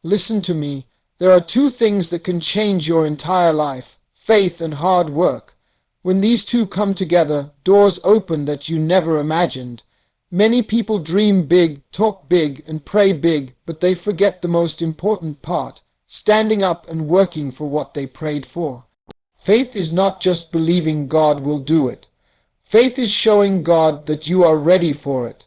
Listen to me. There are two things that can change your entire life: faith and hard work. When these two come together, doors open that you never imagined. Many people dream big, talk big, and pray big, but they forget the most important part: standing up and working for what they prayed for. Faith is not just believing God will do it. Faith is showing God that you are ready for it.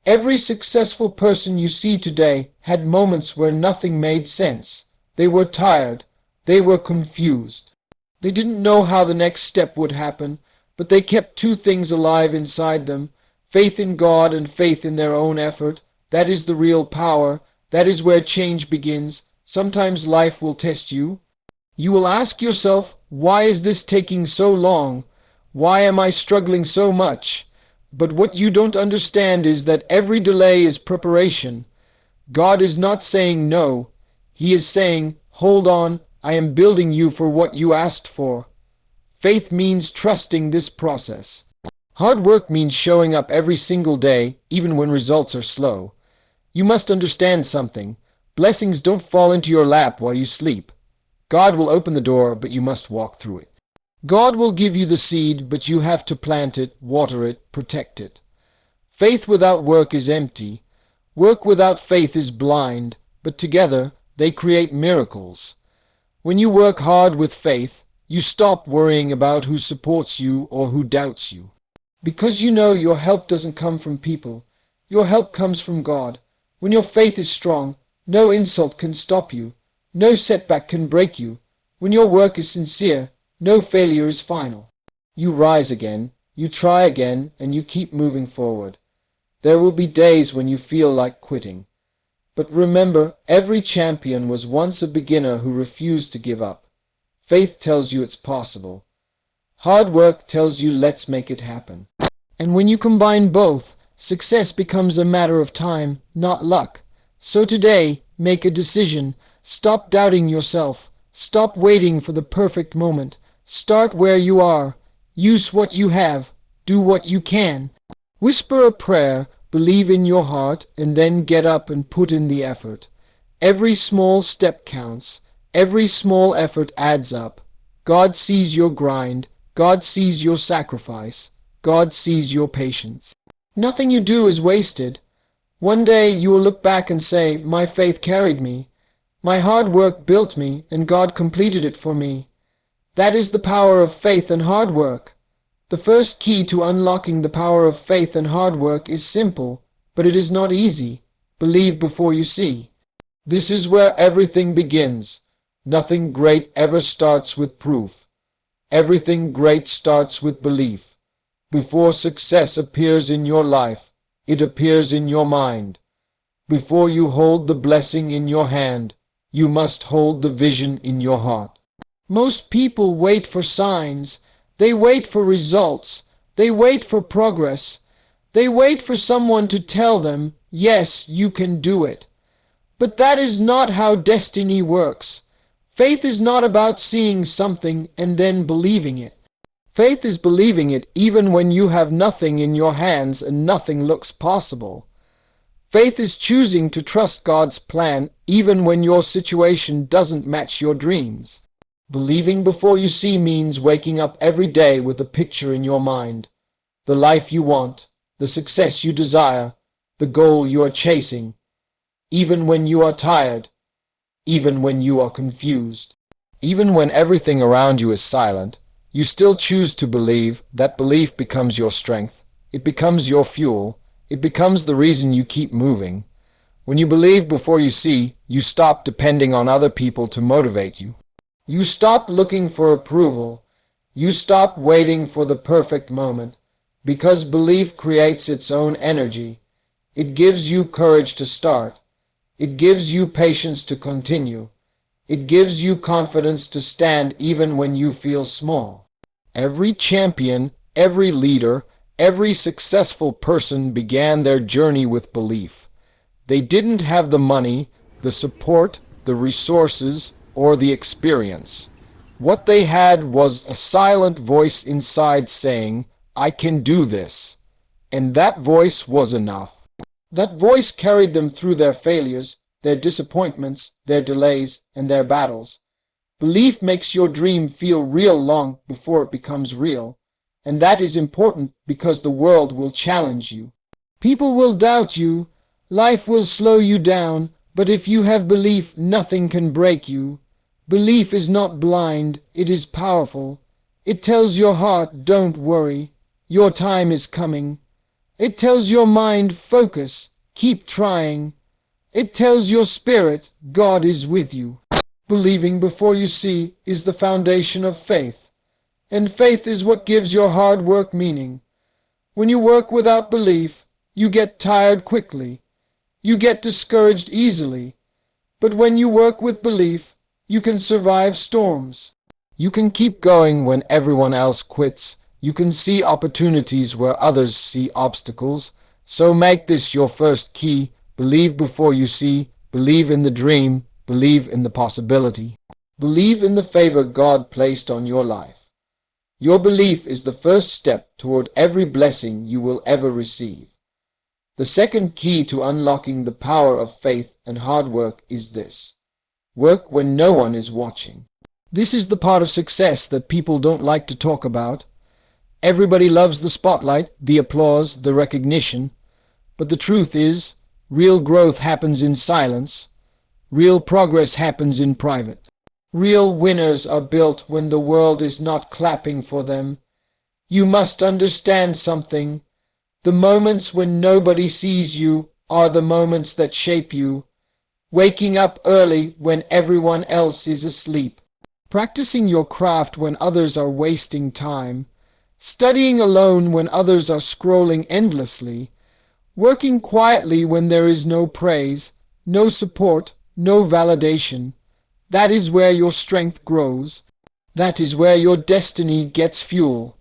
Every successful person you see today had moments where nothing made sense. They were tired. They were confused. They didn't know how the next step would happen, but they kept two things alive inside them: faith in God and faith in their own effort. That is the real power. That is where change begins. Sometimes life will test you. You will ask yourself, why is this taking so long? Why am I struggling so much? But what you don't understand is that every delay is preparation. God is not saying no. He is saying, hold on, I am building you for what you asked for. Faith means trusting this process. Hard work means showing up every single day, even when results are slow. You must understand something. Blessings don't fall into your lap while you sleep. God will open the door, but you must walk through it. God will give you the seed, but you have to plant it, water it, protect it. Faith without work is empty. Work without faith is blind, but together they create miracles. When you work hard with faith, you stop worrying about who supports you or who doubts you. Because you know your help doesn't come from people. Your help comes from God. When your faith is strong, no insult can stop you. No setback can break you. When your work is sincere, no failure is final. You rise again, you try again, and you keep moving forward. There will be days when you feel like quitting. But remember, every champion was once a beginner who refused to give up. Faith tells you it's possible. Hard work tells you let's make it happen. And when you combine both, success becomes a matter of time, not luck. So today, make a decision. Stop doubting yourself. Stop waiting for the perfect moment. Start where you are. Use what you have. Do what you can. Whisper a prayer, believe in your heart, and then get up and put in the effort. Every small step counts. Every small effort adds up. God sees your grind. God sees your sacrifice. God sees your patience. Nothing you do is wasted. One day you will look back and say, my faith carried me. My hard work built me, and God completed it for me. That is the power of faith and hard work. The first key to unlocking the power of faith and hard work is simple, but it is not easy. Believe before you see. This is where everything begins. Nothing great ever starts with proof. Everything great starts with belief. Before success appears in your life, it appears in your mind. Before you hold the blessing in your hand, you must hold the vision in your heart. Most people wait for signs. They wait for results. They wait for progress. They wait for someone to tell them, yes, you can do it. But that is not how destiny works. Faith is not about seeing something and then believing it. Faith is believing it even when you have nothing in your hands and nothing looks possible. Faith is choosing to trust God's plan even when your situation doesn't match your dreams. Believing before you see means waking up every day with a picture in your mind. The life you want, the success you desire, the goal you are chasing. Even when you are tired, even when you are confused. Even when everything around you is silent, you still choose to believe. That belief becomes your strength. It becomes your fuel. It becomes the reason you keep moving. When you believe before you see, you stop depending on other people to motivate you. You stop looking for approval. You stop waiting for the perfect moment, because belief creates its own energy. It gives you courage to start. It gives you patience to continue. It gives you confidence to stand even when you feel small. Every champion, every leader, every successful person began their journey with belief. They didn't have the money, the support, the resources, or the experience. What they had was a silent voice inside saying, I can do this. And that voice was enough. That voice carried them through their failures, their disappointments, their delays, and their battles. Belief makes your dream feel real long before it becomes real, and that is important because the world will challenge you. People will doubt you, life will slow you down, but if you have belief, nothing can break you. Belief is not blind, it is powerful. It tells your heart, don't worry, your time is coming. It tells your mind, focus, keep trying. It tells your spirit, God is with you. Believing before you see is the foundation of faith, and faith is what gives your hard work meaning. When you work without belief, you get tired quickly. You get discouraged easily. But when you work with belief, you can survive storms. You can keep going when everyone else quits. You can see opportunities where others see obstacles. So make this your first key. Believe before you see. Believe in the dream. Believe in the possibility. Believe in the favor God placed on your life. Your belief is the first step toward every blessing you will ever receive. The second key to unlocking the power of faith and hard work is this: work when no one is watching. This is the part of success that people don't like to talk about. Everybody loves the spotlight, the applause, the recognition. But the truth is, real growth happens in silence. Real progress happens in private. Real winners are built when the world is not clapping for them. You must understand something. The moments when nobody sees you are the moments that shape you. Waking up early when everyone else is asleep. Practicing your craft when others are wasting time. Studying alone when others are scrolling endlessly. Working quietly when there is no praise, no support, no validation. That is where your strength grows. That is where your destiny gets fuel.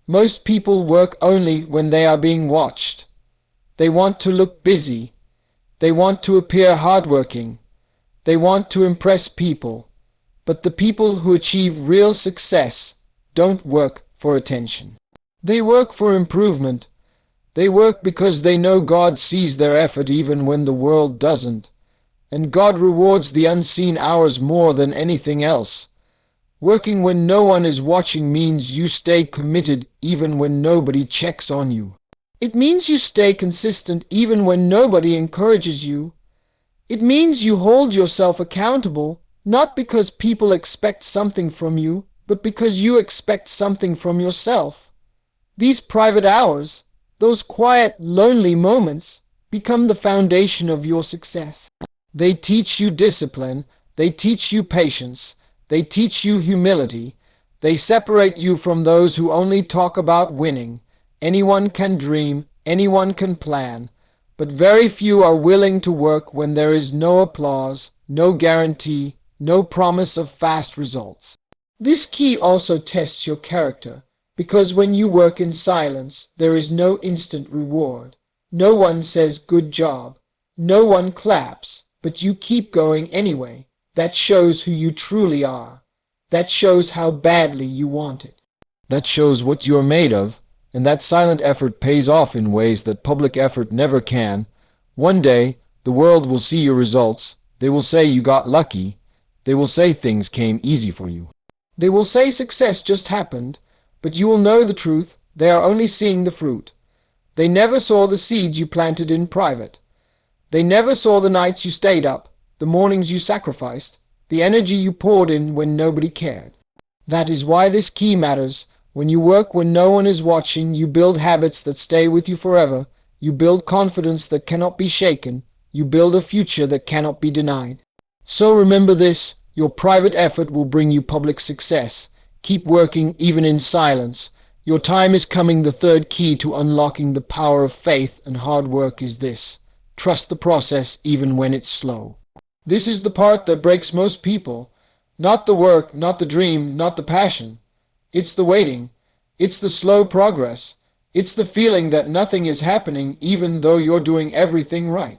Most people work only when they are being watched. They want to look busy. They want to appear hardworking. They want to impress people. But the people who achieve real success don't work for attention. They work for improvement. They work because they know God sees their effort even when the world doesn't. And God rewards the unseen hours more than anything else. Working when no one is watching means you stay committed even when nobody checks on you. It means you stay consistent even when nobody encourages you. It means you hold yourself accountable, not because people expect something from you, but because you expect something from yourself. These private hours, those quiet, lonely moments, become the foundation of your success. They teach you discipline. They teach you patience. They teach you humility. They separate you from those who only talk about winning. Anyone can dream, anyone can plan, but very few are willing to work when there is no applause, no guarantee, no promise of fast results. This key also tests your character, because when you work in silence, there is no instant reward. No one says good job. No one claps, but you keep going anyway. That shows who you truly are. That shows how badly you want it. That shows what you are made of, and that silent effort pays off in ways that public effort never can. One day, the world will see your results. They will say you got lucky. They will say things came easy for you. They will say success just happened, but you will know the truth. They are only seeing the fruit. They never saw the seeds you planted in private. They never saw the nights you stayed up, the mornings you sacrificed, the energy you poured in when nobody cared. That is why this key matters. When you work when no one is watching, you build habits that stay with you forever. You build confidence that cannot be shaken. You build a future that cannot be denied. So remember this, your private effort will bring you public success. Keep working even in silence. Your time is coming. The third key to unlocking the power of faith and hard work is this: trust the process even when it's slow. This is the part that breaks most people. Not the work, not the dream, not the passion. It's the waiting. It's the slow progress. It's the feeling that nothing is happening even though you're doing everything right.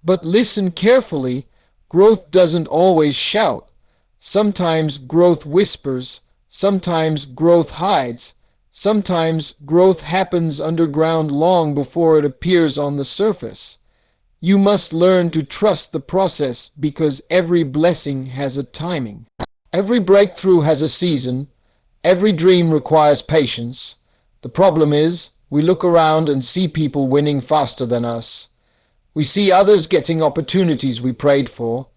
But listen carefully. Growth doesn't always shout. Sometimes growth whispers. Sometimes growth hides. Sometimes growth happens underground long before it appears on the surface. You must learn to trust the process because every blessing has a timing. Every breakthrough has a season. Every dream requires patience. The problem is, we look around and see people winning faster than us. We see others getting opportunities we prayed for.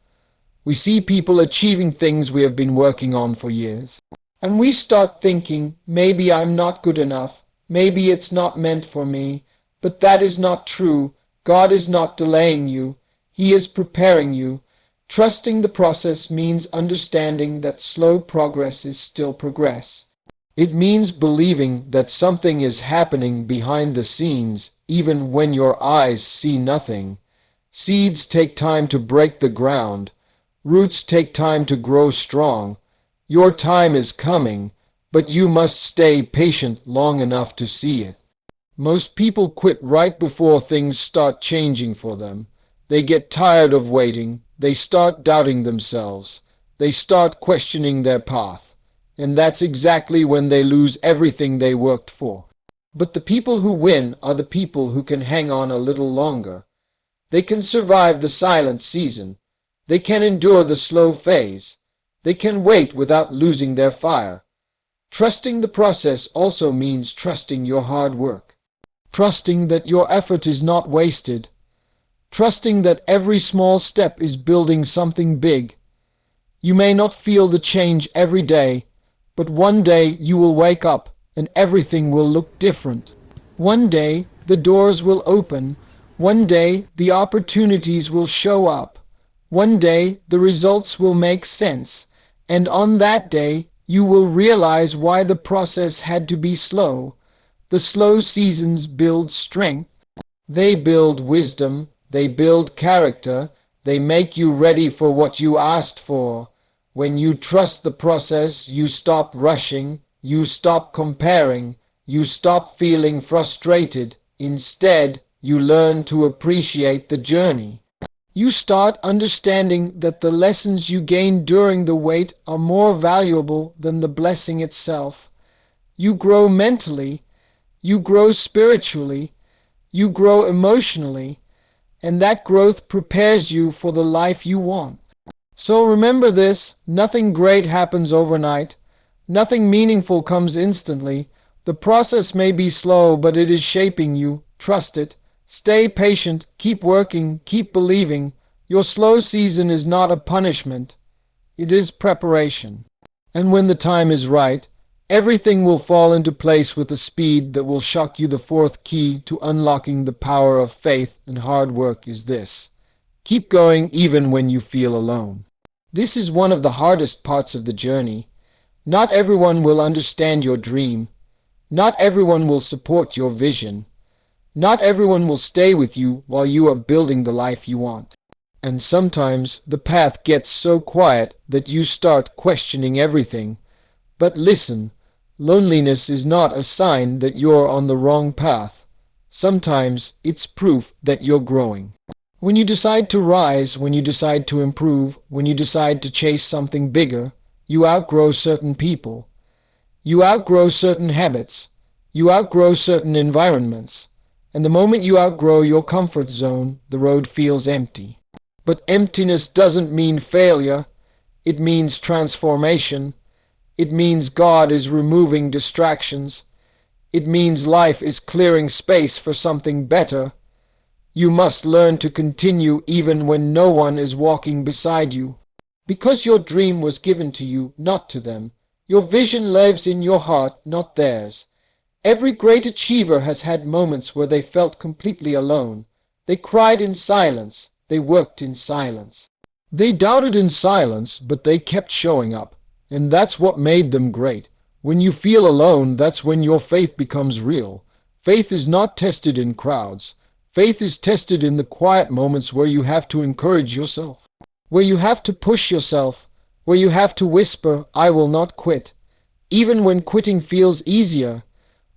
We see people achieving things we have been working on for years. And we start thinking, maybe I'm not good enough. Maybe it's not meant for me. But that is not true. God is not delaying you. He is preparing you. Trusting the process means understanding that slow progress is still progress. It means believing that something is happening behind the scenes, even when your eyes see nothing. Seeds take time to break the ground. Roots take time to grow strong. Your time is coming, but you must stay patient long enough to see it. Most people quit right before things start changing for them. They get tired of waiting. They start doubting themselves. They start questioning their path. And that's exactly when they lose everything they worked for. But the people who win are the people who can hang on a little longer. They can survive the silent season. They can endure the slow phase. They can wait without losing their fire. Trusting the process also means trusting your hard work. Trusting that your effort is not wasted. Trusting that every small step is building something big. You may not feel the change every day, but one day you will wake up and everything will look different. One day the doors will open. One day the opportunities will show up. One day the results will make sense. And on that day you will realize why the process had to be slow. The slow seasons build strength. They build wisdom. They build character. They make you ready for what you asked for. When you trust the process, you stop rushing. You stop comparing. You stop feeling frustrated. Instead, you learn to appreciate the journey. You start understanding that the lessons you gain during the wait are more valuable than the blessing itself. You grow mentally. You grow spiritually. You grow emotionally. And that growth prepares you for the life you want. So remember this, nothing great happens overnight. Nothing meaningful comes instantly. The process may be slow, but it is shaping you. Trust it. Stay patient. Keep working. Keep believing. Your slow season is not a punishment. It is preparation. And when the time is right, everything will fall into place with a speed that will shock you. The fourth key to unlocking the power of faith and hard work is this. Keep going even when you feel alone. This is one of the hardest parts of the journey. Not everyone will understand your dream. Not everyone will support your vision. Not everyone will stay with you while you are building the life you want. And sometimes the path gets so quiet that you start questioning everything. But listen, loneliness is not a sign that you're on the wrong path. Sometimes it's proof that you're growing. When you decide to rise, when you decide to improve, when you decide to chase something bigger, you outgrow certain people. You outgrow certain habits. You outgrow certain environments. And the moment you outgrow your comfort zone, the road feels empty. But emptiness doesn't mean failure. It means transformation. It means God is removing distractions. It means life is clearing space for something better. You must learn to continue even when no one is walking beside you. Because your dream was given to you, not to them. Your vision lives in your heart, not theirs. Every great achiever has had moments where they felt completely alone. They cried in silence. They worked in silence. They doubted in silence, but they kept showing up. And that's what made them great. When you feel alone, that's when your faith becomes real. Faith is not tested in crowds. Faith is tested in the quiet moments where you have to encourage yourself, where you have to push yourself, where you have to whisper, I will not quit. Even when quitting feels easier.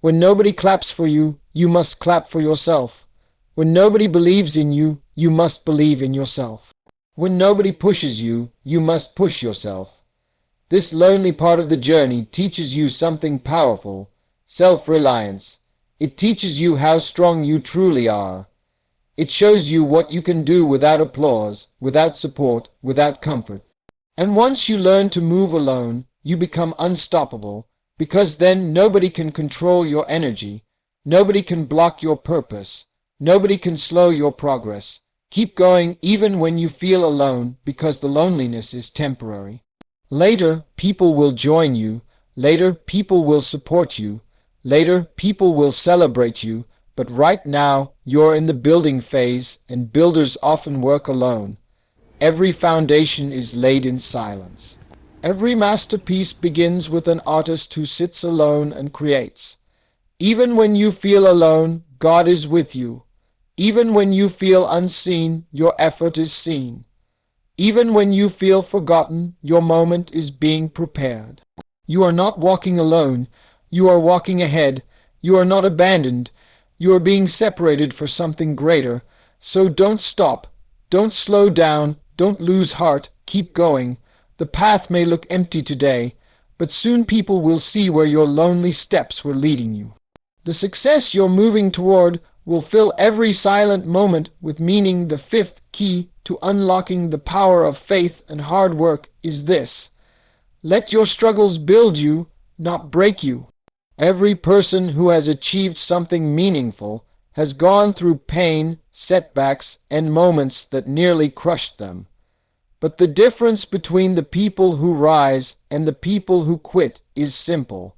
When nobody claps for you, you must clap for yourself. When nobody believes in you, you must believe in yourself. When nobody pushes you, you must push yourself. This lonely part of the journey teaches you something powerful, self-reliance. It teaches you how strong you truly are. It shows you what you can do without applause, without support, without comfort. And once you learn to move alone, you become unstoppable, because then nobody can control your energy, nobody can block your purpose, nobody can slow your progress. Keep going even when you feel alone, because the loneliness is temporary. Later, people will join you. Later, people will support you. Later, people will celebrate you. But right now, you're in the building phase, and builders often work alone. Every foundation is laid in silence. Every masterpiece begins with an artist who sits alone and creates. Even when you feel alone, God is with you. Even when you feel unseen, your effort is seen. Even when you feel forgotten, your moment is being prepared. You are not walking alone. You are walking ahead. You are not abandoned. You are being separated for something greater. So don't stop. Don't slow down. Don't lose heart. Keep going. The path may look empty today, but soon people will see where your lonely steps were leading you. The success you're moving toward will fill every silent moment with meaning. The fifth key to unlocking the power of faith and hard work is this: let your struggles build you, not break you. Every person who has achieved something meaningful has gone through pain, setbacks, and moments that nearly crushed them. But the difference between the people who rise and the people who quit is simple.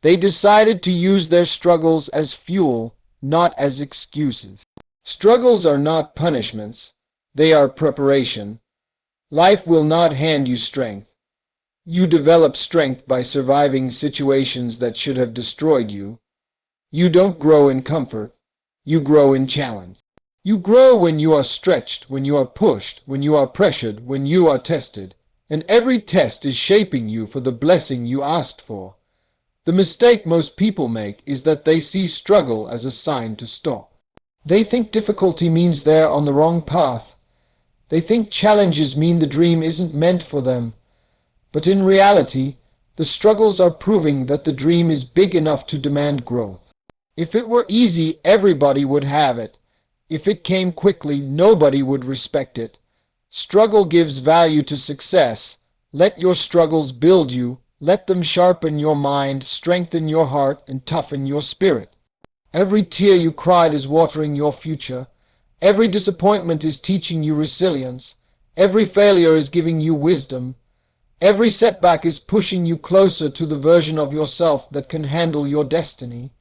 They decided to use their struggles as fuel, not as excuses. Struggles are not punishments. They are preparation. Life will not hand you strength. You develop strength by surviving situations that should have destroyed you. You don't grow in comfort. You grow in challenge. You grow when you are stretched, when you are pushed, when you are pressured, when you are tested. And every test is shaping you for the blessing you asked for. The mistake most people make is that they see struggle as a sign to stop. They think difficulty means they're on the wrong path. They think challenges mean the dream isn't meant for them. But in reality, the struggles are proving that the dream is big enough to demand growth. If it were easy, everybody would have it. If it came quickly, nobody would respect it. Struggle gives value to success. Let your struggles build you. Let them sharpen your mind, strengthen your heart, and toughen your spirit. Every tear you cried is watering your future. Every disappointment is teaching you resilience. Every failure is giving you wisdom. Every setback is pushing you closer to the version of yourself that can handle your destiny.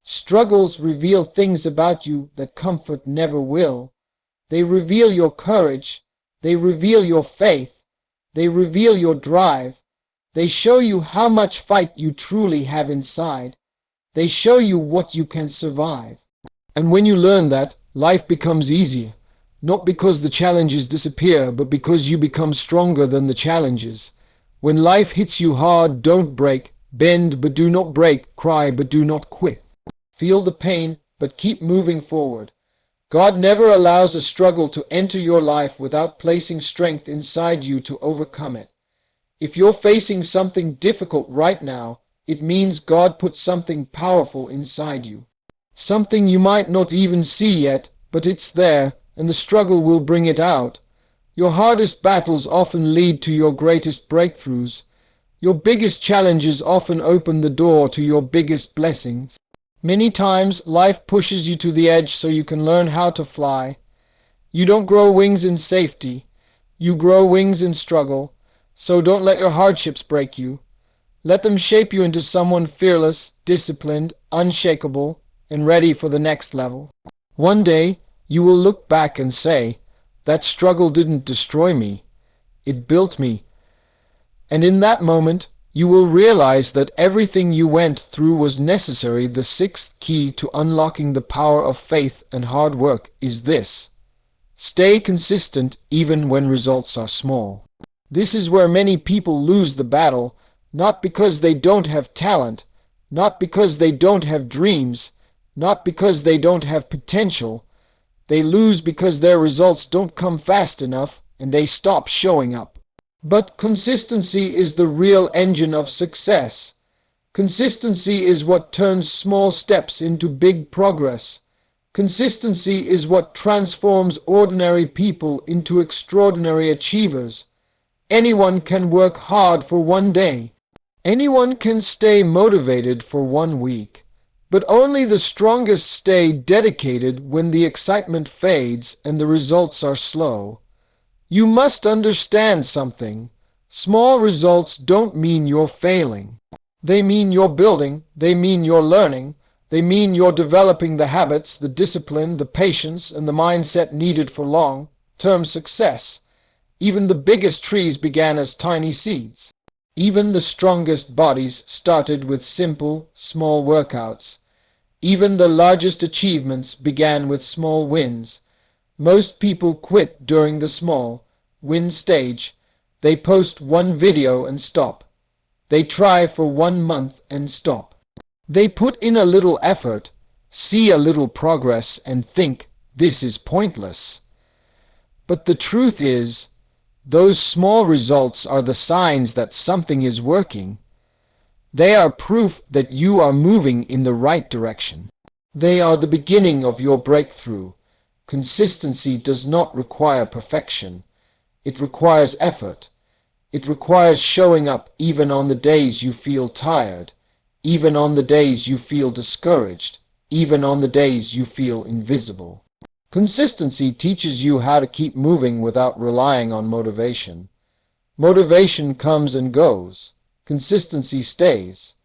Struggles reveal things about you that comfort never will. They reveal your courage. They reveal your faith. They reveal your drive. They show you how much fight you truly have inside. They show you what you can survive. And when you learn that, life becomes easier. Not because the challenges disappear, but because you become stronger than the challenges. When life hits you hard, don't break. Bend, but do not break. Cry, but do not quit. Feel the pain, but keep moving forward. God never allows a struggle to enter your life without placing strength inside you to overcome it. If you're facing something difficult right now, it means God put something powerful inside you. Something you might not even see yet, but it's there, and the struggle will bring it out. Your hardest battles often lead to your greatest breakthroughs. Your biggest challenges often open the door to your biggest blessings. Many times, life pushes you to the edge so you can learn how to fly. You don't grow wings in safety. You grow wings in struggle. So don't let your hardships break you. Let them shape you into someone fearless, disciplined, unshakable, and ready for the next level. One day, you will look back and say, that struggle didn't destroy me. It built me. And in that moment, you will realize that everything you went through was necessary. The sixth key to unlocking the power of faith and hard work is this: stay consistent even when results are small. This is where many people lose the battle, not because they don't have talent, not because they don't have dreams, not because they don't have potential. They lose because their results don't come fast enough and they stop showing up. But consistency is the real engine of success. Consistency is what turns small steps into big progress. Consistency is what transforms ordinary people into extraordinary achievers. Anyone can work hard for one day. Anyone can stay motivated for 1 week. But only the strongest stay dedicated when the excitement fades and the results are slow. You must understand something. Small results don't mean you're failing. They mean you're building, they mean you're learning, they mean you're developing the habits, the discipline, the patience, and the mindset needed for long-term success. Even the biggest trees began as tiny seeds. Even the strongest bodies started with simple, small workouts. Even the largest achievements began with small wins. Most people quit during the small win stage. They post one video and stop. They try for 1 month and stop. They put in a little effort, see a little progress, and think, this is pointless. But the truth is, those small results are the signs that something is working. They are proof that you are moving in the right direction. They are the beginning of your breakthrough. Consistency does not require perfection. It requires effort. It requires showing up even on the days you feel tired, even on the days you feel discouraged, even on the days you feel invisible. Consistency teaches you how to keep moving without relying on motivation. Motivation comes and goes. Consistency stays.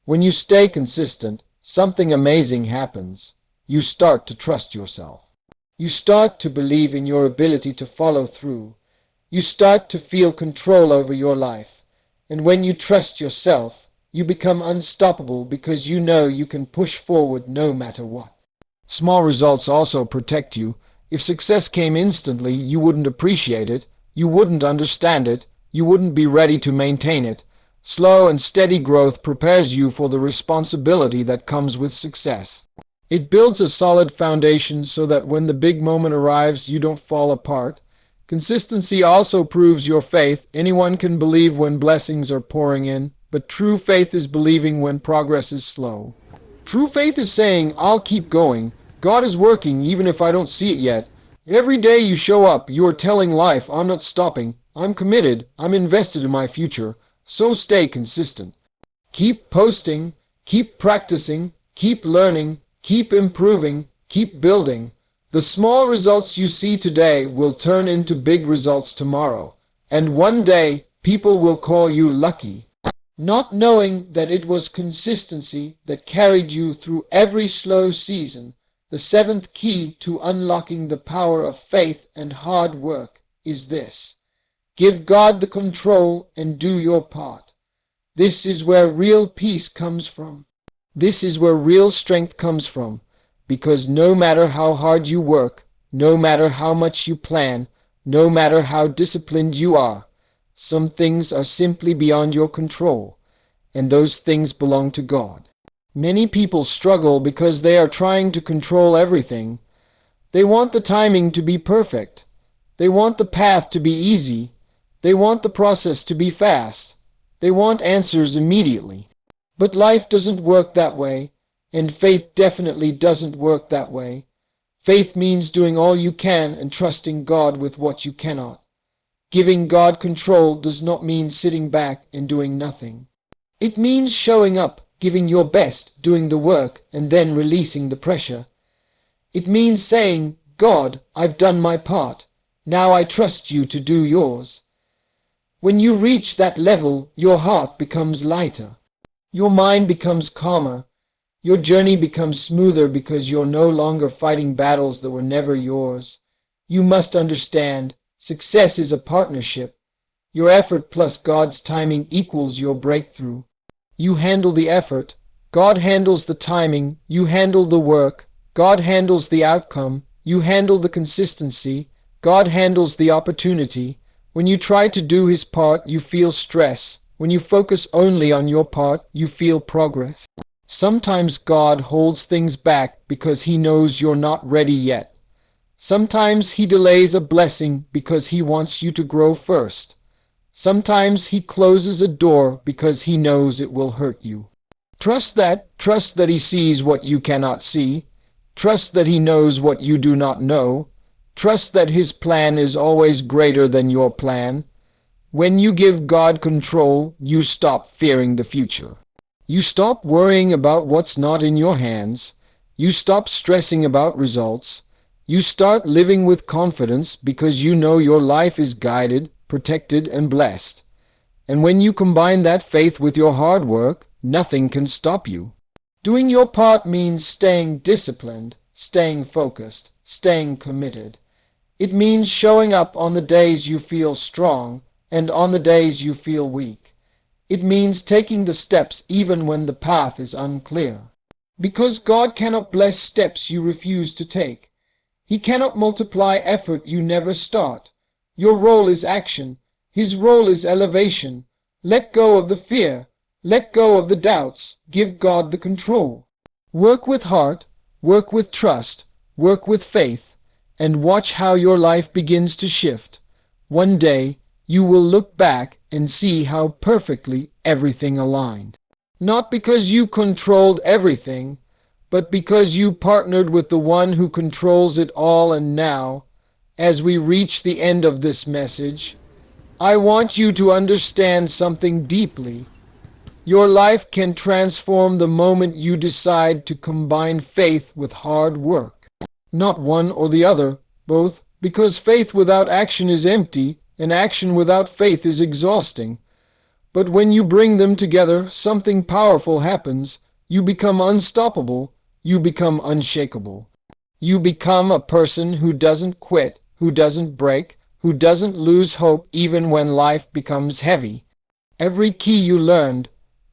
When you stay consistent, something amazing happens. You start to trust yourself. You start to believe in your ability to follow through. You start to feel control over your life. And when you trust yourself, you become unstoppable because you know you can push forward no matter what. Small results also protect you. If success came instantly, you wouldn't appreciate it, you wouldn't understand it, you wouldn't be ready to maintain it. Slow and steady growth prepares you for the responsibility that comes with success. It builds a solid foundation so that when the big moment arrives, you don't fall apart. Consistency also proves your faith. Anyone can believe when blessings are pouring in, but true faith is believing when progress is slow. True faith is saying, I'll keep going. God is working even if I don't see it yet. Every day you show up, you are telling life, I'm not stopping. I'm committed. I'm invested in my future. So stay consistent. Keep posting, keep practicing, keep learning, keep improving, keep building. The small results you see today will turn into big results tomorrow. And one day, people will call you lucky. Not knowing that it was consistency that carried you through every slow season. The seventh key to unlocking the power of faith and hard work is this. Give God the control and do your part. This is where real peace comes from. This is where real strength comes from. Because no matter how hard you work, no matter how much you plan, no matter how disciplined you are, some things are simply beyond your control, and those things belong to God. Many people struggle because they are trying to control everything. They want the timing to be perfect. They want the path to be easy. They want the process to be fast. They want answers immediately. But life doesn't work that way. And faith definitely doesn't work that way. Faith means doing all you can and trusting God with what you cannot. Giving God control does not mean sitting back and doing nothing. It means showing up, giving your best, doing the work, and then releasing the pressure. It means saying, God, I've done my part. Now I trust you to do yours. When you reach that level, your heart becomes lighter. Your mind becomes calmer. Your journey becomes smoother because you're no longer fighting battles that were never yours. You must understand, success is a partnership. Your effort plus God's timing equals your breakthrough. You handle the effort. God handles the timing. You handle the work. God handles the outcome. You handle the consistency. God handles the opportunity. When you try to do His part, you feel stress. When you focus only on your part, you feel progress. Sometimes God holds things back because He knows you're not ready yet. Sometimes He delays a blessing because He wants you to grow first. Sometimes He closes a door because He knows it will hurt you. Trust that He sees what you cannot see. Trust that He knows what you do not know. Trust that His plan is always greater than your plan. When you give God control, you stop fearing the future. You stop worrying about what's not in your hands. You stop stressing about results. You start living with confidence because you know your life is guided, protected, and blessed. And when you combine that faith with your hard work, nothing can stop you. Doing your part means staying disciplined, staying focused, staying committed. It means showing up on the days you feel strong and on the days you feel weak. It means taking the steps even when the path is unclear. Because God cannot bless steps you refuse to take. He cannot multiply effort you never start. Your role is action. His role is elevation. Let go of the fear. Let go of the doubts. Give God the control. Work with heart. Work with trust. Work with faith. And watch how your life begins to shift. One day, you will look back and see how perfectly everything aligned. Not because you controlled everything, but because you partnered with the one who controls it all. And now, as we reach the end of this message, I want you to understand something deeply. Your life can transform the moment you decide to combine faith with hard work. Not one or the other, both, because faith without action is empty, and action without faith is exhausting. But when you bring them together, something powerful happens. You become unstoppable. You become unshakable. You become a person who doesn't quit, who doesn't break, who doesn't lose hope even when life becomes heavy. Every key you learned,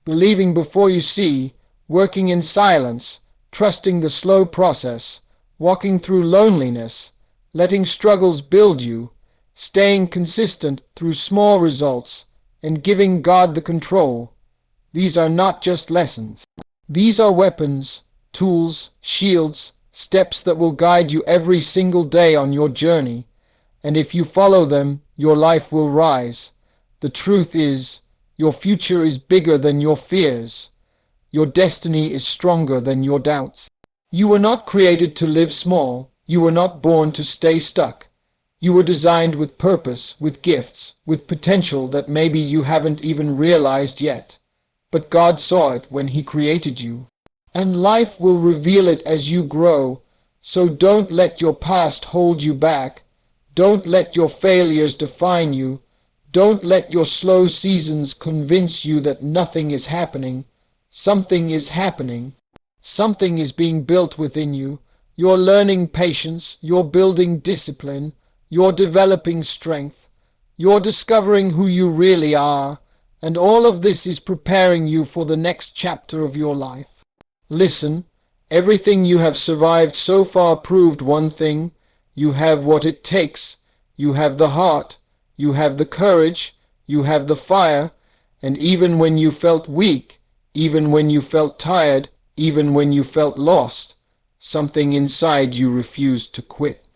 believing before you see, working in silence, trusting the slow process, walking through loneliness, letting struggles build you, staying consistent through small results, and giving God the control. These are not just lessons. These are weapons, tools, shields, steps that will guide you every single day on your journey. And if you follow them, your life will rise. The truth is, your future is bigger than your fears. Your destiny is stronger than your doubts. You were not created to live small. You were not born to stay stuck. You were designed with purpose, with gifts, with potential that maybe you haven't even realized yet. But God saw it when He created you. And life will reveal it as you grow. So don't let your past hold you back. Don't let your failures define you. Don't let your slow seasons convince you that nothing is happening. Something is happening. Something is being built within you. You're learning patience. You're building discipline. You're developing strength. You're discovering who you really are. And all of this is preparing you for the next chapter of your life. Listen, everything you have survived so far proved one thing. You have what it takes. You have the heart. You have the courage. You have the fire. And even when you felt weak, even when you felt tired, even when you felt lost, something inside you refused to quit.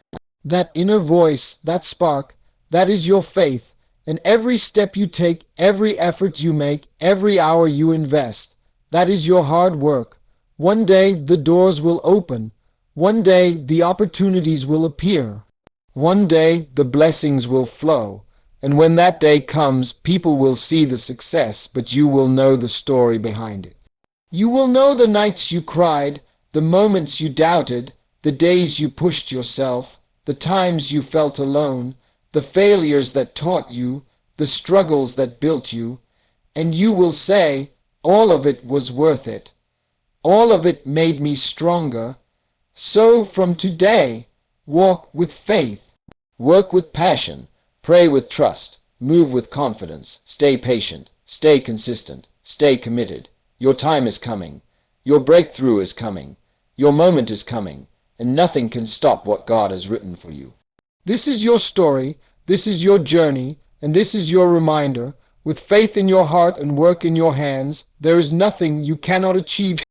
That inner voice, that spark, that is your faith. And every step you take, every effort you make, every hour you invest, that is your hard work. One day the doors will open. One day the opportunities will appear. One day the blessings will flow. And when that day comes, people will see the success, but you will know the story behind it. You will know the nights you cried, the moments you doubted, the days you pushed yourself, the times you felt alone, the failures that taught you, the struggles that built you, and you will say, all of it was worth it. All of it made me stronger. So from today, walk with faith, work with passion, pray with trust, move with confidence, stay patient, stay consistent, stay committed. Your time is coming. Your breakthrough is coming. Your moment is coming. And nothing can stop what God has written for you. This is your story, this is your journey, and this is your reminder. With faith in your heart and work in your hands, there is nothing you cannot achieve.